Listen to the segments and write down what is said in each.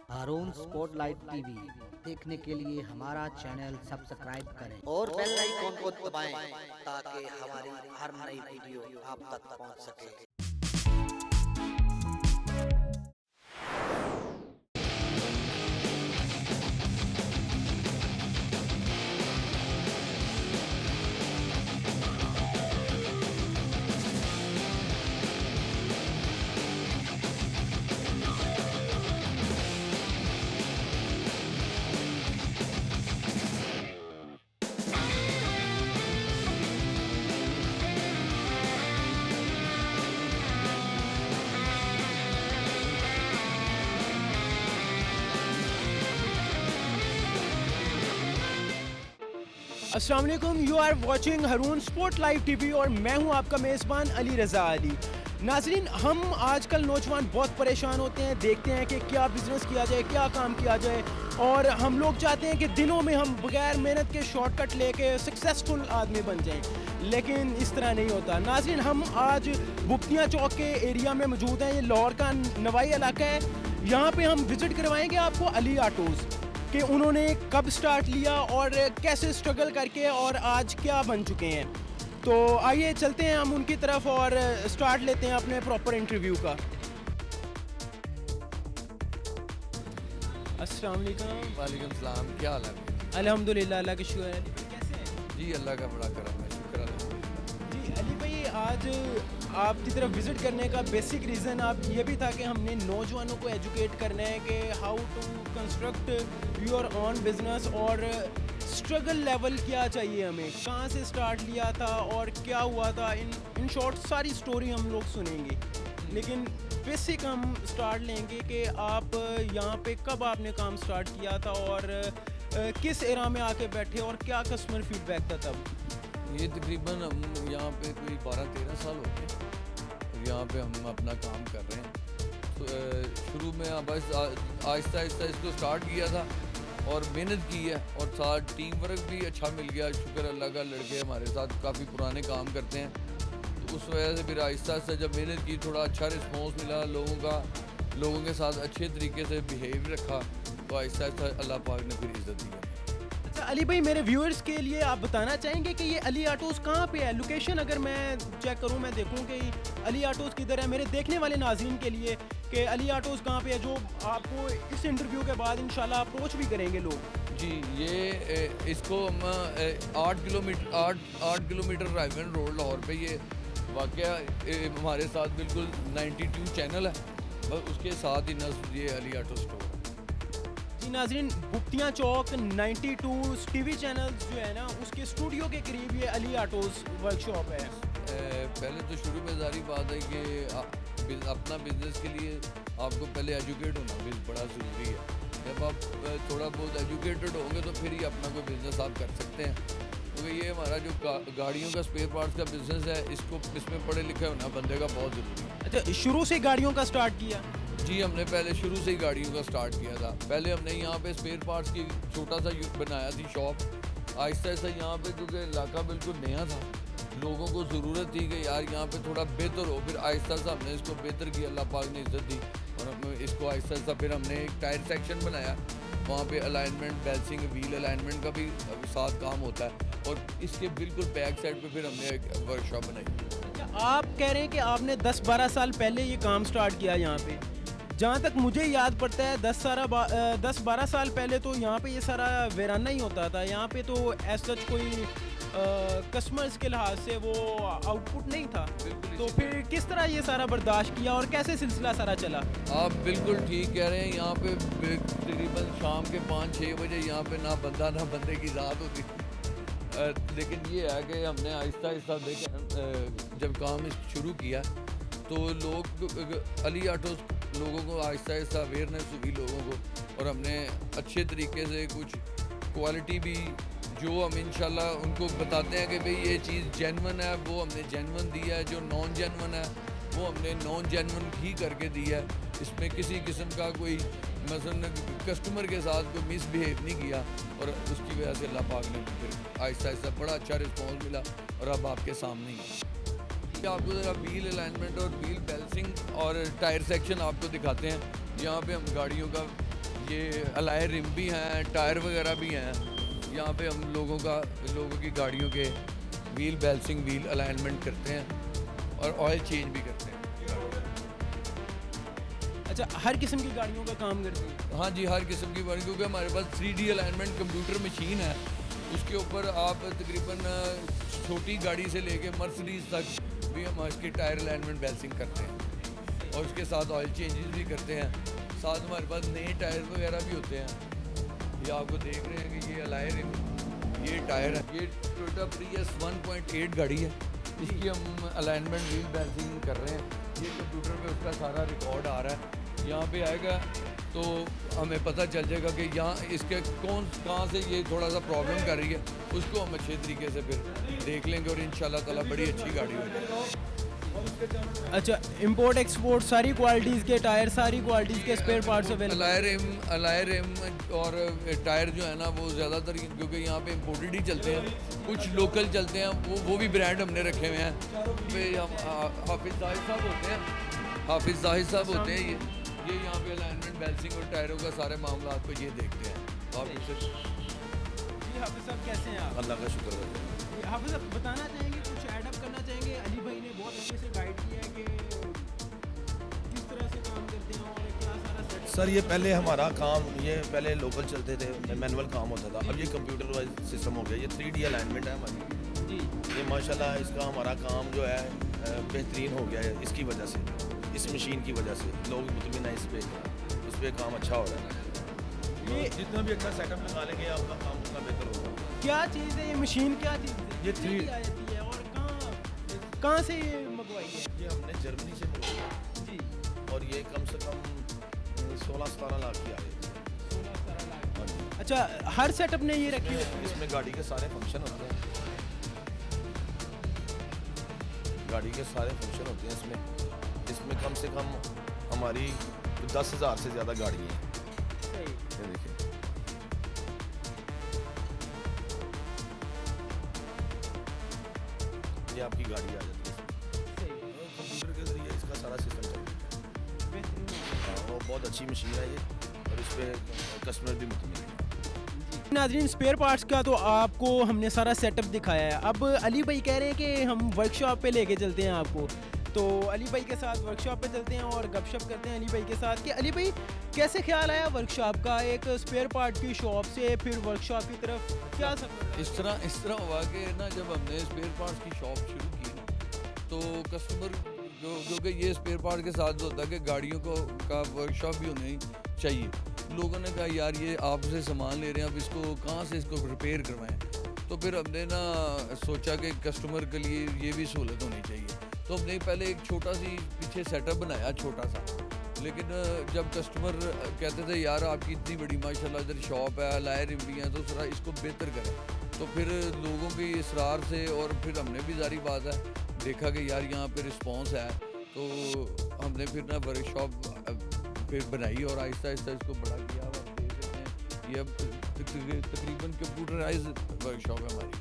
हारून spotlight TV देखने के लिए हमारा चैनल सब्सक्राइब करें और बेल आइकॉन को दबाएं ताकि हमारी हर नई वीडियो आप तक पहुंच सके। अस्सलाम वालेकुम, you are watching Haroon spotlight TV और मैं हूं आपका मेज़बान अली रज़ा अली। नाज़रीन, हम आजकल नौजवान बहुत परेशान होते हैं, देखते हैं कि क्या बिज़नेस किया जाए, क्या काम किया जाए, और हम लोग चाहते हैं कि दिनों में हम बगैर मेहनत के शॉर्टकट लेके सक्सेसफुल आदमी बन जाएं, लेकिन इस तरह नहीं होता। नाज़रीन, हम आज बुप्तियाँ चौक के एरिया में मौजूद हैं। ये लाहौर का नवाई इलाका है। यहाँ पे हम विज़िट करवाएंगे आपको अली ऑटोज़ कि उन्होंने कब स्टार्ट लिया और कैसे स्ट्रगल करके और आज क्या बन चुके हैं। तो आइए चलते हैं हम उनकी तरफ और स्टार्ट लेते हैं अपने प्रॉपर इंटरव्यू का। अस्सलाम वालेकुम। वालेकुम सलाम, क्या हाल है? अल्हम्दुलिल्लाह, अल्लाह का शुक्र है। कैसे हैं जी अल्लाह का बड़ा करम है, शुक्र है। जी अली भाई, आज आपकी तरफ विज़िट करने का बेसिक रीज़न आप ये भी था कि हमने नौजवानों को एजुकेट करना है कि how to construct your own business और स्ट्रगल लेवल क्या चाहिए, हमें कहाँ से स्टार्ट लिया था और क्या हुआ था। इन शॉर्ट सारी स्टोरी हम लोग सुनेंगे, लेकिन बेसिक हम स्टार्ट लेंगे कि आप यहाँ पे कब आपने काम स्टार्ट किया था और किस एरा में आके बैठे और क्या कस्टमर फीडबैक था तब। ये तकरीबन हम यहाँ पे कोई 12-13 साल हो गए और यहाँ पे हम अपना काम कर रहे हैं। तो शुरू में बस आहिस्ता आहिस्ता इसको स्टार्ट किया था और मेहनत की है, और साथ टीम वर्क भी अच्छा मिल गया, शुक्र अल्लाह का। लड़के हमारे साथ काफ़ी पुराने काम करते हैं, तो उस वजह से फिर आहिस्ता आहिस्ता जब मेहनत की, थोड़ा अच्छा रिस्पॉन्स मिला लोगों का, लोगों के साथ अच्छे तरीके से बिहेव रखा, तो आहिस्ता आहिस्ता अल्लाह पाक ने फिर इज़्ज़त दी। अच्छा अली भाई, मेरे व्यूअर्स के लिए आप बताना चाहेंगे कि ये अली ऑटोज़ कहाँ पे है? लोकेशन अगर मैं चेक करूँ, मैं देखूँ कि अली ऑटोज़ किधर है, मेरे देखने वाले नाज़रीन के लिए कि अली ऑटोज़ कहाँ पे है, जो आपको इस इंटरव्यू के बाद इंशाल्लाह अप्रोच भी करेंगे लोग। जी, ये इसको हम 8 किलोमीटर रायगंज रोड लाहौर पे ये वाक़या हमारे साथ बिल्कुल 92 चैनल है, बस उसके साथ ही नस्ब ये अली ऑटो स्टोर है। जी नाज़रीन, बुप्तियाँ चौक 92 टीवी चैनल जो है ना, उसके स्टूडियो के करीब ये अली ऑटोज़ वर्कशॉप है। पहले तो शुरू में जारी बात है कि अपना बिज़नेस के लिए आपको पहले एजुकेट होना भी बड़ा ज़रूरी है। जब आप थोड़ा बहुत एजुकेटेड होंगे तो फिर ही अपना कोई बिज़नेस आप कर सकते हैं, क्योंकि ये हमारा जो गाड़ियों का स्पेयर पार्ट्स का बिज़नेस है, इसमें पढ़े लिखे होना बंदे का बहुत ज़रूरी है। अच्छा, शुरू से गाड़ियों का स्टार्ट किया? जी, हमने पहले शुरू से ही गाड़ियों का स्टार्ट किया था। पहले हमने यहाँ पे स्पेयर पार्ट्स की छोटा सा बनाया थी शॉप। आहिस्ता आहिस्ता यहाँ पे क्योंकि इलाका बिल्कुल नया था, लोगों को ज़रूरत थी कि यार यहाँ पे थोड़ा बेहतर हो, फिर आहिस्ता आहिस्ता हमने इसको बेहतर किया, अल्लाह पाक ने इज़्ज़त दी, और हमने इसको आहिस्ता आहिस्ता फिर हमने एक टायर सेक्शन बनाया, वहाँ पे अलाइनमेंट, बैलेंसिंग, व्हील अलाइनमेंट का भी साथ काम होता है, और इसके बिल्कुल बैक साइड पे फिर हमने एक वर्कशॉप बनाई। आप कह रहे हैं कि आपने 10-12 साल पहले ये काम स्टार्ट किया यहाँ पे। जहाँ तक मुझे याद पड़ता है 10-12 साल पहले तो यहाँ पे ये सारा वीराना ही होता था। यहाँ पे तो एज सच कोई कस्टमर्स के लिहाज से वो आउटपुट नहीं था। तो फिर किस तरह ये सारा बर्दाश्त किया और कैसे सिलसिला सारा चला? आप बिल्कुल ठीक कह रहे हैं। यहाँ पे तकरीबन शाम के 5-6 बजे यहाँ पे ना बंदा ना बंदे की ज़ात होती, लेकिन ये है कि हमने आहिस्ता आहिस्ता देखें, जब काम शुरू किया तो लोग अली ऑटोज़ लोगों को आहिस्ता आहिस्ता अवेयरनेस हुई लोगों को, और हमने अच्छे तरीके से कुछ क्वालिटी भी जो हम इंशाल्लाह उनको बताते हैं कि भाई ये चीज़ जेन्युइन है, वो हमने जेन्युइन दी है। जो नॉन जेन्युइन है वो हमने नॉन जेन्युइन ही करके दी है। इसमें किसी किस्म का कोई मसलन कस्टमर के साथ कोई मिसबिहेव नहीं किया, और उसकी वजह से अल्लाह पाक ने फिर आहिस्ता आहिस्ता बड़ा अच्छा रिस्पॉन्स मिला, और अब आपके सामने ही आपको ज़रा व्हील अलाइनमेंट और व्हील बैलेंसिंग और टायर सेक्शन आपको दिखाते हैं। यहाँ पे हम गाड़ियों का ये अलाय रिम भी हैं, टायर वगैरह भी हैं। यहाँ पे हम लोगों की गाड़ियों के व्हील बैलेंसिंग, व्हील अलाइनमेंट करते हैं और ऑयल चेंज भी करते हैं। अच्छा, हर किस्म की गाड़ियों का काम करते हैं? हाँ जी, हर किस्म की गाड़ी, क्योंकि हमारे पास 3D अलाइनमेंट कंप्यूटर मशीन है। उसके ऊपर आप तकरीबन छोटी गाड़ी से लेके मर्सिडीज़ तक भी हम इसकी टायर अलाइनमेंट बैलेंसिंग करते हैं और उसके साथ ऑयल चेंजेस भी करते हैं। साथ हमारे पास नए टायर वगैरह भी होते हैं। ये आपको देख रहे हैं कि ये अलाय रिम, ये टायर है। ये टोयोटा प्रियस 1.8 गाड़ी है, इसकी हम अलाइनमेंट व्हील बैलेंसिंग कर रहे हैं। ये कंप्यूटर पे उसका सारा रिकॉर्ड आ रहा है। यहाँ पे आएगा तो हमें पता चल जाएगा कि यहाँ इसके कहाँ से ये थोड़ा सा प्रॉब्लम कर रही है, उसको हम अच्छे तरीके से फिर देख लेंगे और इंशाल्लाह ताला बड़ी अच्छी गाड़ी होगी। अच्छा, इंपोर्ट एक्सपोर्ट सारी क्वालिटीज़ के टायर, सारी क्वालिटीज़ के स्पेयर पार्ट्स अवेलेबल? अलाय रिम और टायर जो है ना वो ज़्यादातर, क्योंकि यहाँ पे इम्पोर्टेड ही चलते हैं, कुछ लोकल चलते हैं, वो भी ब्रांड हमने रखे हुए हैं। पे हम हाफिज़ जाहिद साहब होते हैं, हाफिज़ जाहिद साहब होते हैं। ये यहाँ पे अलाइनमेंट बैलेंसिंग और टायरों का सारे मामला को ये देखते हैं। और जी हाफिज़ साहब, कैसे हैं आप? अल्लाह का शुक्र है। हाफिज़ साहब, बताना चाहेंगे, कुछ ऐड अप करना चाहेंगे? अली भाई ने बहुत अच्छे से गाइड किया है कि किस तरह से काम करते हैं और क्या सारा सेट। सर, ये पहले हमारा काम, ये पहले लोकल चलते थे, मैनुअल काम होता था। अब ये कंप्यूटर वाइज सिस्टम हो गया। ये 3D अलाइनमेंट है हमारी जी। ये माशाल्लाह इसका हमारा काम जो है बेहतरीन हो गया है इसकी वजह से, इस मशीन की वजह से। लोग मुतमिन है इस पे काम अच्छा हो रहा है। ये जितना भी अच्छा सेटअप लगा लेंगे आपका काम उतना बेहतर होगा। क्या चीज़ है ये मशीन, क्या चीज़ है? ये 3D आ जाती है और कहाँ से ये मंगवाई है? ये हमने जर्मनी से मंगवाई जी। और ये कम से कम 16-17 लाख की आ रही है। 16-17 लाख। हाँ जी। अच्छा, हर सेटअप ने ये रखी है? इसमें गाड़ी के सारे फंक्शन होते हैं, गाड़ी के सारे फंक्शन होते हैं इसमें कम से कम हमारी 10,000 से ज़्यादा गाड़ी है। सही। ये देखिए, ये आपकी गाड़ी आ जाती है। सही। कंप्यूटर के जरिए इसका सारा सिस्टम चलता है। बेहतरीन। हाँ, वो बहुत अच्छी मशीन है ये, और इस पर कस्टमर भी मुतमिन है। नाज़रीन, स्पेयर पार्ट्स का तो आपको हमने सारा सेटअप दिखाया है। अब अली भाई कह रहे हैं कि हम वर्कशॉप पे लेके चलते हैं आपको, तो अली भाई के साथ वर्कशॉप पे चलते हैं और गपशप करते हैं अली भाई के साथ कि अली भाई कैसे ख्याल आया वर्कशॉप का, एक स्पेयर पार्ट की शॉप से फिर वर्कशॉप की तरफ, क्या सफर? इस तरह हुआ कि ना, जब हमने स्पेयर पार्ट्स की शॉप शुरू की ना, तो कस्टमर क्योंकि ये स्पेयर पार्ट के साथ होता है कि गाड़ियों का वर्कशॉप भी होनी चाहिए। लोगों ने कहा यार ये आपसे सामान ले रहे हैं, अब इसको कहाँ से इसको रिपेयर करवाएं। तो फिर हमने ना सोचा कि कस्टमर के लिए ये भी सहूलत होनी चाहिए। तो हमने पहले एक छोटा सी पीछे सेटअप बनाया, छोटा सा। लेकिन जब कस्टमर कहते थे यार आपकी इतनी बड़ी माशाल्लाह इधर शॉप है, अलाय रिम भी हैं, तो थोड़ा इसको बेहतर करें। तो फिर लोगों की इसरार से, और फिर हमने भी जारी बात है देखा कि यार यहाँ पे रिस्पांस है, तो हमने फिर ना वर्कशॉप फिर बनाई और आहिस्ता आहिस्ता इसको बड़ा किया। आप देख सकते हैं ये अब तकरीबन कंप्यूटराइज वर्कशॉप है हमारी।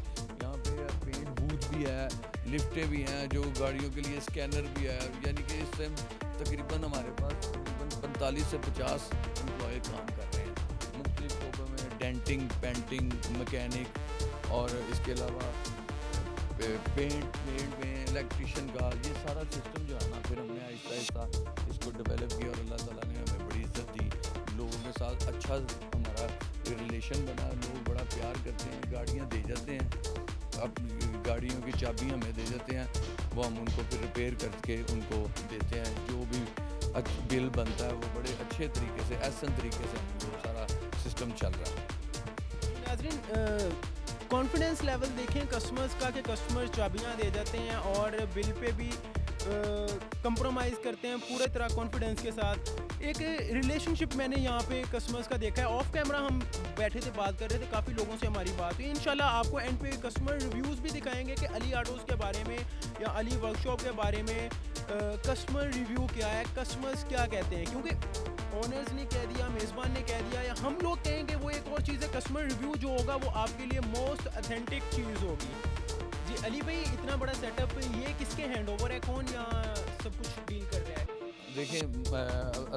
यहाँ पे पेंट बूथ भी है, लिफ्टें भी हैं, जो गाड़ियों के लिए स्कैनर भी है। यानी कि इस टाइम तकरीबन हमारे पास तकरीबन 45 से 50 एम्प्लॉय काम कर रहे हैं मुख्तलिफ शोबों में, डेंटिंग, पेंटिंग, मैकेनिक और इसके अलावा पेंट में इलेक्ट्रिशियन का ये सारा सिस्टम जो है ना, फिर हमने आहिस्ता आहिस्ता इसको डेवलप किया और अल्लाह ताला ने हमें बड़ी इज्जत दी। लोगों के साथ अच्छा हमारा रिलेशन बना, लोग बड़ा प्यार करते हैं, गाड़ियाँ दे जाते हैं, अब गाड़ियों की चाबी हमें दे जाते हैं, वो हम उनको फिर रिपेयर करके उनको देते हैं। जो भी बिल बनता है वो बड़े अच्छे तरीके से, एहसन तरीके से वो सारा सिस्टम चल रहा है। नाज़रीन, कॉन्फिडेंस लेवल देखें कस्टमर्स का कि कस्टमर चाबियां दे जाते हैं और बिल पे भी कंप्रोमाइज़ करते हैं पूरे तरह कॉन्फिडेंस के साथ। एक रिलेशनशिप मैंने यहाँ पे कस्टमर्स का देखा है। ऑफ कैमरा हम बैठे थे, बात कर रहे थे, काफ़ी लोगों से हमारी बात हुई। इंशाल्लाह आपको एंड पे कस्टमर रिव्यूज़ भी दिखाएंगे कि अली ऑटोज़ के बारे में या अली वर्कशॉप के बारे में कस्टमर रिव्यू क्या है, कस्टमर्स क्या कहते हैं, क्योंकि ओनर्स ने कह दिया, मेज़बान ने कह दिया या हम लोग कहेंगे, वो एक और चीज़ है। कस्टमर रिव्यू जो होगा वो आपके लिए मोस्ट ऑथेंटिक चीज़ होगी। जी अली भाई, इतना बड़ा सेटअप ये किसके हैंड ओवर है, कौन यहाँ सब कुछ डील कर रहा है? देखें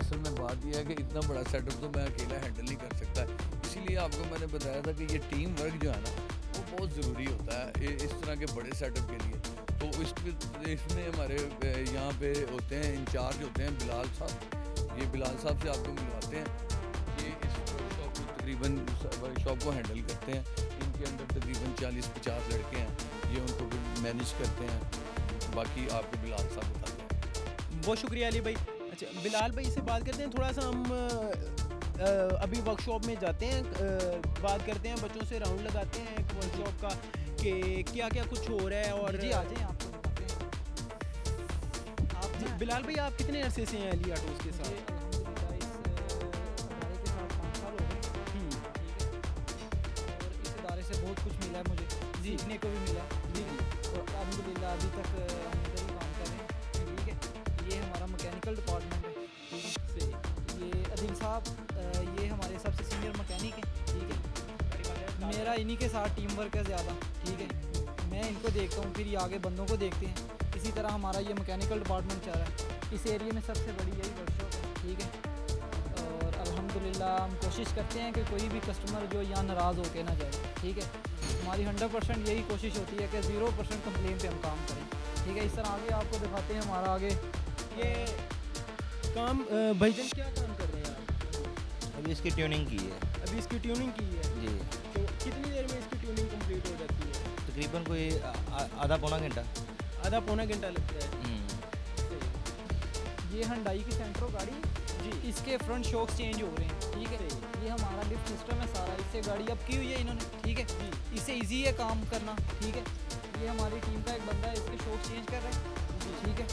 असल में बात यह है कि इतना बड़ा सेटअप तो मैं अकेला हैंडल नहीं कर सकता, इसीलिए आपको मैंने बताया था कि ये टीम वर्क जो है ना वो बहुत ज़रूरी होता है इस तरह के बड़े सेटअप के लिए। तो इसमें हमारे यहाँ पे होते हैं इंचार्ज होते हैं बिलाल साहब, ये बिलाल साहब से आपको मिलवाते हैं, ये इस शॉप को तकरीबन शॉप को हैंडल करते हैं, इनके अंदर तकरीबन 40-50 लड़के हैं, ये उनको मैनेज करते हैं, बाकी आपको बिलाल साहब बताते हैं। बहुत शुक्रिया अली भाई। अच्छा बिलाल भाई से बात करते हैं, थोड़ा सा हम अभी वर्कशॉप में जाते हैं, बात करते हैं बच्चों से, राउंड लगाते हैं एक वर्कशॉप का कि क्या क्या कुछ हो रहा है। और जी आ जाएं, आपको बताते हैं। आप बिलाल भाई आप कितने अरसे से हैं अली ऑटोज़ के साथ? अल्हम्दुलिल्लाह इस अदारे के साथ 5 साल हो गए, ठीक है। और इस अदारे से बहुत कुछ मिला है मुझे, सीखने को भी मिला जी। और अल्हम्दुलिल्लाह अभी तक हम इधर ही काम कर रहे हैं, ठीक है। ये हमारा मैकेनिकल डिपार्टमेंट है, ठीक है। ये अदील साहब ये हमारे सबसे सीनियर मैकेनिक हैं, ठीक है। मेरा इन्हीं के साथ टीम वर्क है ज़्यादा, ठीक है। मैं इनको देखता हूँ, फिर ये आगे बंदों को देखते हैं। इसी तरह हमारा ये मैकेनिकल डिपार्टमेंट चल रहा है, इस एरिया में सबसे बड़ी यही वर्कशॉप है, ठीक है। और अल्हम्दुलिल्लाह हम कोशिश करते हैं कि कोई भी कस्टमर जो यहाँ नाराज़ होके ना जाए, ठीक है। हमारी 100% यही कोशिश होती है कि 0% कंप्लेन पे हम काम करें, ठीक है। इस तरह आगे आपको दिखाते हैं हमारा आगे ये काम भाईजान क्या काम कर रहे हैं आप? अभी इसकी ट्यूनिंग की है अभी इसकी ट्यूनिंग की है जी। तो कितनी देर में इसकी ट्यूनिंग कंप्लीट हो जाती है? तकरीबन कोई आधा पौना घंटा। आधा पौना घंटा लगता है। ये हंडाई की सेंट्रो गाड़ी जी, इसके फ्रंट शॉक्स चेंज हो रहे हैं, ठीक है। ये हमारा लिफ्ट सिस्टम है सारा, इससे गाड़ी अब की हुई है इन्होंने, ठीक है। इससे इजी है काम करना, ठीक है। ये हमारी टीम का एक बंदा है, इसके शॉक्स चेंज कर रहे हैं, ठीक है।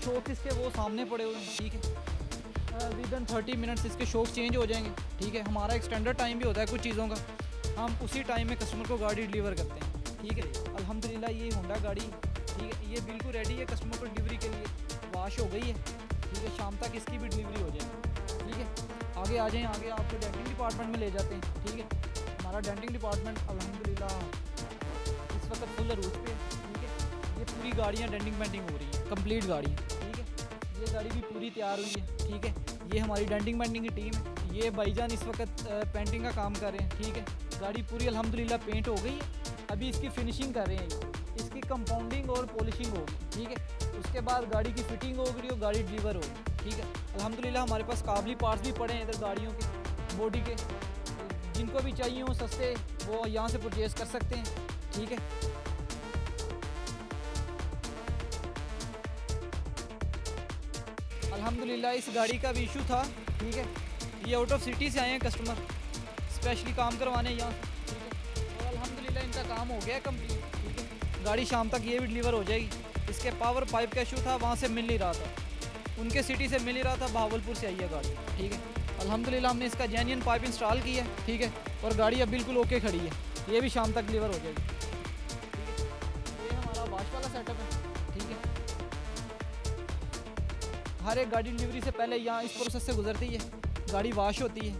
शॉक इसके वो सामने पड़े हुए हैं, ठीक है। विदिन 30 मिनट्स इसके शॉक्स चेंज हो जाएंगे, ठीक है। हमारा एक स्टैंडर्ड टाइम भी होता है कुछ चीज़ों का, हम उसी टाइम में कस्टमर को गाड़ी डिलीवर करते हैं, ठीक है। अल्हम्दुलिल्लाह ये होंडा गाड़ी, ठीक है, ये बिल्कुल रेडी है कस्टमर को डिलीवरी के लिए, वॉश हो गई है, ठीक है। शाम तक इसकी भी डिलीवरी हो जाएगी, ठीक है। आगे आ जाएं, आगे आपको डेंटिंग डिपार्टमेंट में ले जाते हैं, ठीक है। हमारा डेंटिंग डिपार्टमेंट अल्हम्दुलिल्लाह इस वक्त फुल अरूज पे है, ठीक है। ये पूरी गाड़ियाँ डेंटिंग पेंटिंग हो रही हैं, कंप्लीट गाड़ी, ठीक है। ये गाड़ी भी पूरी तैयार हुई है, ठीक है। ये हमारी डेंटिंग पेंटिंग की टीम है, ये भाईजान इस वक्त पेंटिंग का काम कर रहे हैं, ठीक है। गाड़ी पूरी अल्हम्दुलिल्लाह पेंट हो गई है, अभी इसकी फिनिशिंग कर रहे हैं, इसकी कंपाउंडिंग और पॉलिशिंग होगी, ठीक है। उसके बाद गाड़ी की फिटिंग होगी और गाड़ी डिलीवर होगी, ठीक है। अल्हम्दुलिल्लाह हमारे पास काबली पार्ट्स भी पड़े हैं इधर गाड़ियों के, बॉडी के, जिनको भी चाहिए हो सस्ते वो यहाँ से परचेज़ कर सकते हैं, ठीक है। अल्हम्दुलिल्लाह इस गाड़ी का भी इशू था, ठीक है। ये आउट ऑफ सिटी से आए हैं कस्टमर स्पेशली काम करवाने यहाँ से, ठीक है। और अल्हम्दुलिल्लाह इनका काम हो गया है कंप्लीट, ठीक है। गाड़ी शाम तक ये भी डिलीवर हो जाएगी। इसके पावर पाइप का इशू था, वहाँ से मिल नहीं रहा था, उनके सिटी से मिल ही रहा था, भावलपुर से आई है गाड़ी, ठीक है। अल्हम्दुलिल्लाह हमने इसका जेन्युइन पाइप इंस्टॉल की है, ठीक है। और गाड़ी अब बिल्कुल ओके खड़ी है, ये भी शाम तक डिलीवर हो जाएगी, ठीक है। ये हमारा वॉश वाला सेटअप है, ठीक है। हर एक गाड़ी डिलीवरी से पहले यहाँ इस प्रोसेस से गुजरती है, गाड़ी वॉश होती है,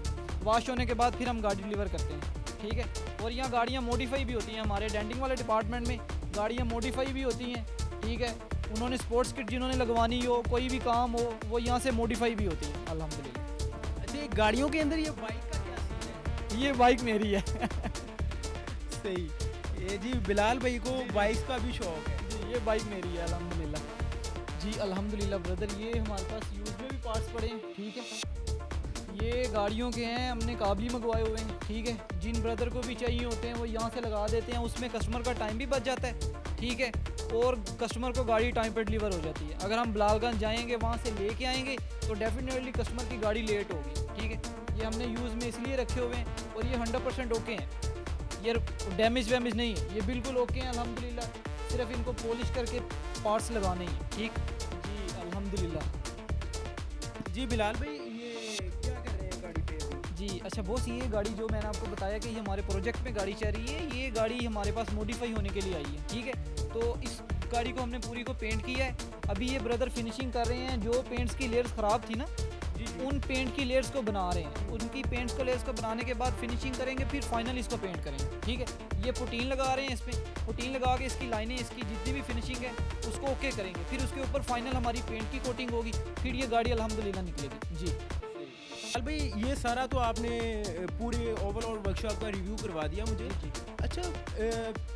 वॉश होने के बाद फिर हम गाड़ी डिलीवर करते हैं, ठीक है। और यहाँ गाड़ियाँ मॉडिफाई भी होती हैं, हमारे डेंटिंग वाले डिपार्टमेंट में गाड़ियाँ मॉडिफाई भी होती हैं, ठीक है। उन्होंने स्पोर्ट्स किट जिन्होंने लगवानी हो, कोई भी काम हो, वो यहाँ से मॉडिफाई भी होती है अल्हम्दुलिल्लाह। अच्छा गाड़ियों के अंदर ये बाइक का क्या सीन है? ये बाइक मेरी है सही। ये जी बिलाल भाई को बाइक का भी शौक है जी, ये बाइक मेरी है अल्हम्दुलिल्लाह जी। अल्हम्दुलिल्लाह ब्रदर, ये हमारे पास यूज़ में भी पार्ट्स पड़े हैं, ठीक है। ये गाड़ियों के हैं, हमने काबली मंगवाए हुए हैं, ठीक है। जिन ब्रदर को भी चाहिए होते हैं वो यहाँ से लगा देते हैं, उसमें कस्टमर का टाइम भी बच जाता है, ठीक है। और कस्टमर को गाड़ी टाइम पर डिलीवर हो जाती है। अगर हम बिलालगंज जाएंगे, वहाँ से लेके आएंगे तो डेफिनेटली कस्टमर की गाड़ी लेट होगी, ठीक है। ये हमने यूज़ में इसलिए रखे हुए हैं और ये 100% ओके हैं, ये डैमेज वैमेज नहीं है, ये बिल्कुल ओके हैं अल्हम्दुलिल्लाह। सिर्फ इनको पॉलिश करके पार्ट्स लगाने हैं, ठीक जी अल्हम्दुलिल्लाह। जी बिलाल भाई ये क्या कर रहे हैं गाड़ी पे अभी? जी अच्छा बॉस, ये गाड़ी जो मैंने आपको बताया कि ये हमारे प्रोजेक्ट में गाड़ी चल रही है, ये गाड़ी हमारे पास मॉडिफाई होने के लिए आई है, ठीक है। तो इस गाड़ी को हमने पूरी को पेंट किया है, अभी ये ब्रदर फिनिशिंग कर रहे हैं। जो पेंट्स की लेयर्स ख़राब थी ना, जी उन पेंट की लेयर्स को बना रहे हैं, उनकी पेंट्स को लेयर्स को बनाने के बाद फिनिशिंग करेंगे, फिर फाइनल इसको पेंट करेंगे। ठीक है, ये पुटीन लगा रहे हैं, इसमें पुटीन लगा के इसकी लाइनें, इसकी जितनी भी फिनिशिंग है उसको ओके करेंगे, फिर उसके ऊपर फाइनल हमारी पेंट की कोटिंग होगी, फिर ये गाड़ी अल्हम्दुलिल्लाह निकलेगी। जी भाई ये सारा तो आपने पूरे ओवरऑल वर्कशॉप का रिव्यू करवा दिया मुझे। अच्छा,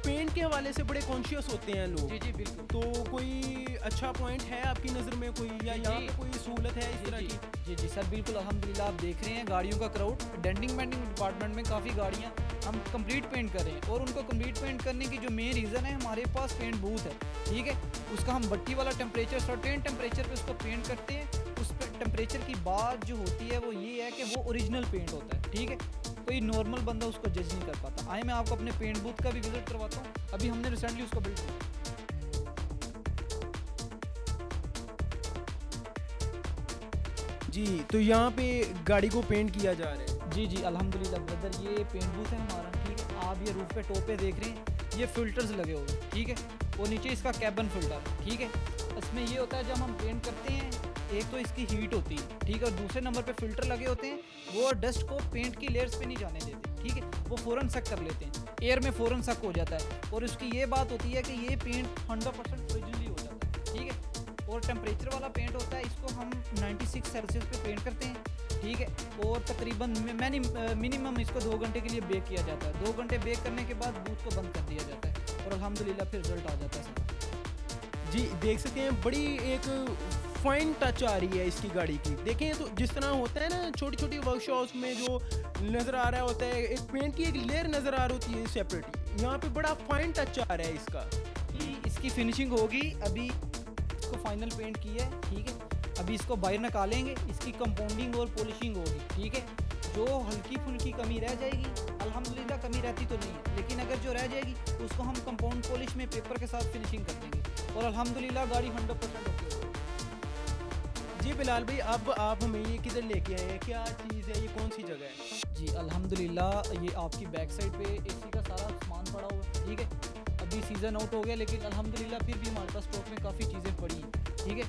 पेंट के हवाले से बड़े कॉन्शियस होते हैं लोग। जी बिल्कुल। तो कोई अच्छा पॉइंट है आपकी नज़र में कोई, या यहाँ पे कोई सहूलत है इस तरह की? जी सर बिल्कुल, अल्हम्दुलिल्लाह आप देख रहे हैं गाड़ियों का क्राउड, डेंटिंग वेंटिंग डिपार्टमेंट में काफ़ी गाड़ियाँ हम कंप्लीट पेंट कर रहे हैं, और उनको कंप्लीट पेंट करने की जो मेन रीज़न है, हमारे पास पेंट बूथ है। ठीक है, उसका हम भट्टी वाला टेम्परेचर, सर्टेन टेम्परेचर पे उसको पेंट करते हैं। उस पर टेम्परेचर की बात जो होती है वो ये है कि वो ओरिजिनल पेंट होता है। ठीक है, कोई नॉर्मल बंदा उसको जज नहीं कर पाता। आए मैं आपको अपने पेंट बूथ का भी विजिट करवाता हूँ, अभी हमने रिसेंटली उसको बिल्ड किया। जी, तो यहाँ पे गाड़ी को पेंट किया जा रहा है। जी अल्हम्दुलिल्लाह ब्रदर, ये पेंट बूथ है हमारा। ठीक है, आप ये रूफ पे टॉप पे देख रहे हैं, ये फिल्टर्स लगे हुए हैं। ठीक है, वो नीचे इसका कैबन फिल्टर। ठीक है, इसमें ये होता है जब हम पेंट करते हैं, एक तो इसकी हीट होती है। ठीक है, और दूसरे नंबर पे फिल्टर लगे होते हैं, वो डस्ट को पेंट की लेयर्स पे नहीं जाने देते। ठीक है, वो फ़ौरन सक कर लेते हैं, एयर में फ़ौरन सक हो जाता है। और उसकी ये बात होती है कि ये पेंट 100% ओरिजिनली हो जाता है। ठीक है, और टेम्परेचर वाला पेंट होता है, इसको हम 96 सेल्सियस पे पेंट करते हैं। ठीक है, और तकरीबन मिनिमम इसको 2 घंटे के लिए बेक किया जाता है। 2 घंटे बेक करने के बाद बूथ को बंद कर दिया जाता है, और अल्हम्दुलिल्लाह फिर रिजल्ट आ जाता है सारा। जी देख सकते हैं, बड़ी एक फाइन टच आ रही है इसकी गाड़ी की। देखें तो जिस तरह होता है ना छोटी छोटी वर्कशॉप्स में जो नज़र आ रहा होता है, एक पेंट की एक लेयर नज़र आ रही होती है सेपरेट, यहाँ पे बड़ा फाइन टच आ रहा है इसका। इसकी फिनिशिंग होगी, अभी इसको फाइनल पेंट की है। ठीक है, अभी इसको बाहर निकालेंगे, इसकी कंपाउंडिंग और पॉलिशिंग होगी। ठीक है, जो हल्की फुल्की कमी रह जाएगी, अल्हम्दुलिल्लाह कमी रहती तो नहीं है, लेकिन अगर जो रह जाएगी उसको हम कंपाउंड पॉलिश में पेपर के साथ फिनिशिंग कर देंगे, और अल्हम्दुलिल्लाह गाड़ी 100% ओके होगी। जी बिलाल भाई, अब आप हमें ये किधर लेके आए हैं, क्या चीज़ है, ये कौन सी जगह है? जी अल्हम्दुलिल्लाह, ये आपकी बैक साइड पे एसी का सारा सामान पड़ा हुआ है। ठीक है, अभी सीज़न आउट हो गया, लेकिन अल्हम्दुलिल्लाह फिर भी हमारे पास स्टॉक में काफ़ी चीज़ें पड़ी हैं। ठीक है,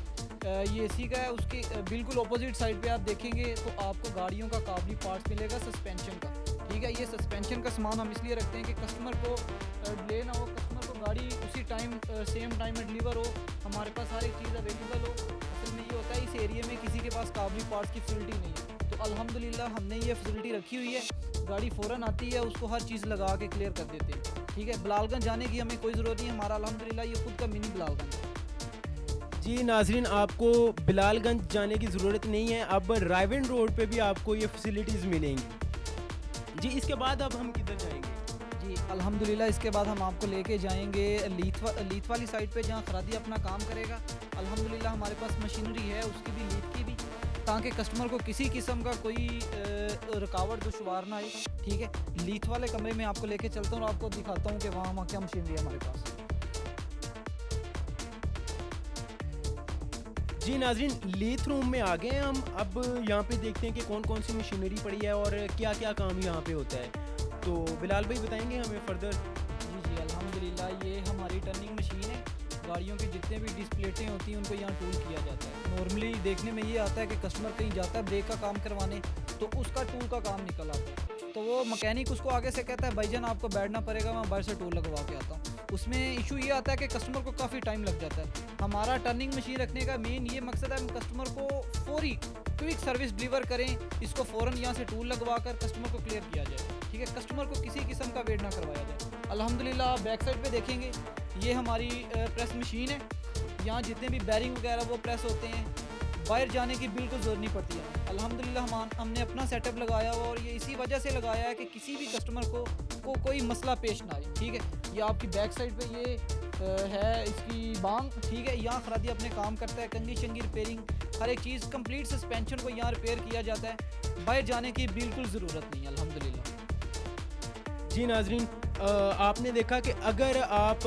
ये एसी का है, उसके बिल्कुल अपोजिट साइड पे आप देखेंगे तो आपको गाड़ियों का काबली पार्ट्स मिलेगा सस्पेंशन का। ठीक है, ये सस्पेंशन का सामान हम इसलिए रखते हैं कि कस्टमर को डिले ना हो, कस्टमर को गाड़ी उसी टाइम सेम टाइम में डिलीवर हो, हमारे पास हर एक चीज़ अवेलेबल हो। असल में ये होता है, इस एरिया में किसी के पास काबली पार्ट्स की फैसिलिटी नहीं है, तो अल्हम्दुलिल्लाह हमने ये फैसिलिटी रखी हुई है। गाड़ी फ़ौरन आती है, उसको हर चीज़ लगा के क्लियर कर देते हैं। ठीक है, बिलालगंज जाने की हमें कोई ज़रूरत नहीं है, हमारा अल्हम्दुलिल्लाह ये खुद का मिनी बिलालगंज है। जी नाजरीन, आपको बिलालगंज जाने की ज़रूरत नहीं है, अब रायवन रोड पे भी आपको ये फैसिलिटीज़ मिलेंगी। जी, इसके बाद अब हम किधर जाएंगे? जी अल्हम्दुलिल्लाह, इसके बाद हम आपको लेके जाएंगे लीथ वाली साइड पे, जहाँ खरादी अपना काम करेगा। अल्हम्दुलिल्लाह हमारे पास मशीनरी है, उसकी भी लीथ की भी, ताकि कस्टमर को किसी किस्म का कोई रुकावट दुश्वार ना आए। ठीक है, लीथ वाले कमरे में आपको लेके चलता हूँ और आपको दिखाता हूँ कि वहाँ क्या मशीनरी है हमारे पास। जी नाजरीन, लीथ रूम में आ गए हैं हम। अब यहाँ पे देखते हैं कि कौन कौन सी मशीनरी पड़ी है और क्या क्या काम यहाँ पे होता है। तो बिलाल भाई बताएंगे हमें फर्दर। जी अल्हम्दुलिल्लाह, ये हमारी टर्निंग मशीन है। गाड़ियों के जितने भी डिस्प्लेटें होती हैं उनको यहाँ टूल किया जाता है। नॉर्मली देखने में ये आता है कि कस्टमर कहीं जाता है ब्रेक का काम करवाने, तो उसका टूल का काम निकल आता है, तो वो मैकेनिक उसको आगे से कहता है भाईजान आपको बैठना पड़ेगा, मैं बाहर से टूल लगवा के आता हूँ। उसमें इशू ये आता है कि कस्टमर को काफ़ी टाइम लग जाता है। हमारा टर्निंग मशीन रखने का मेन ये मकसद है, हम कस्टमर को फौरी क्विक सर्विस डिलीवर करें, इसको फ़ौरन यहाँ से टूल लगवा कर कस्टमर को क्लियर किया जाए। ठीक है, कस्टमर को किसी किस्म का वेट ना करवाया जाए। अल्हम्दुलिल्लाह आप बैक साइड पे देखेंगे, ये हमारी प्रेस मशीन है। यहाँ जितने भी बैरिंग वगैरह वो प्रेस होते हैं, बाहर जाने की बिल्कुल ज़रूरत नहीं पड़ती है। अल्हम्दुलिल्लाह हमने अपना सेटअप लगाया हुआ, और ये इसी वजह से लगाया है कि किसी भी कस्टमर को कोई मसला पेश ना आए। ठीक है, ये आपकी बैक साइड पे ये है इसकी बांग। ठीक है, यहाँ खरादी अपने काम करता है, कंगी शंगी रिपेयरिंग, हर एक चीज़ कंप्लीट सस्पेंशन को यहाँ रिपेयर किया जाता है। बाहर जाने की बिल्कुल ज़रूरत नहीं है अल्हम्दुलिल्लाह। जी नाजरीन, आपने देखा कि अगर आप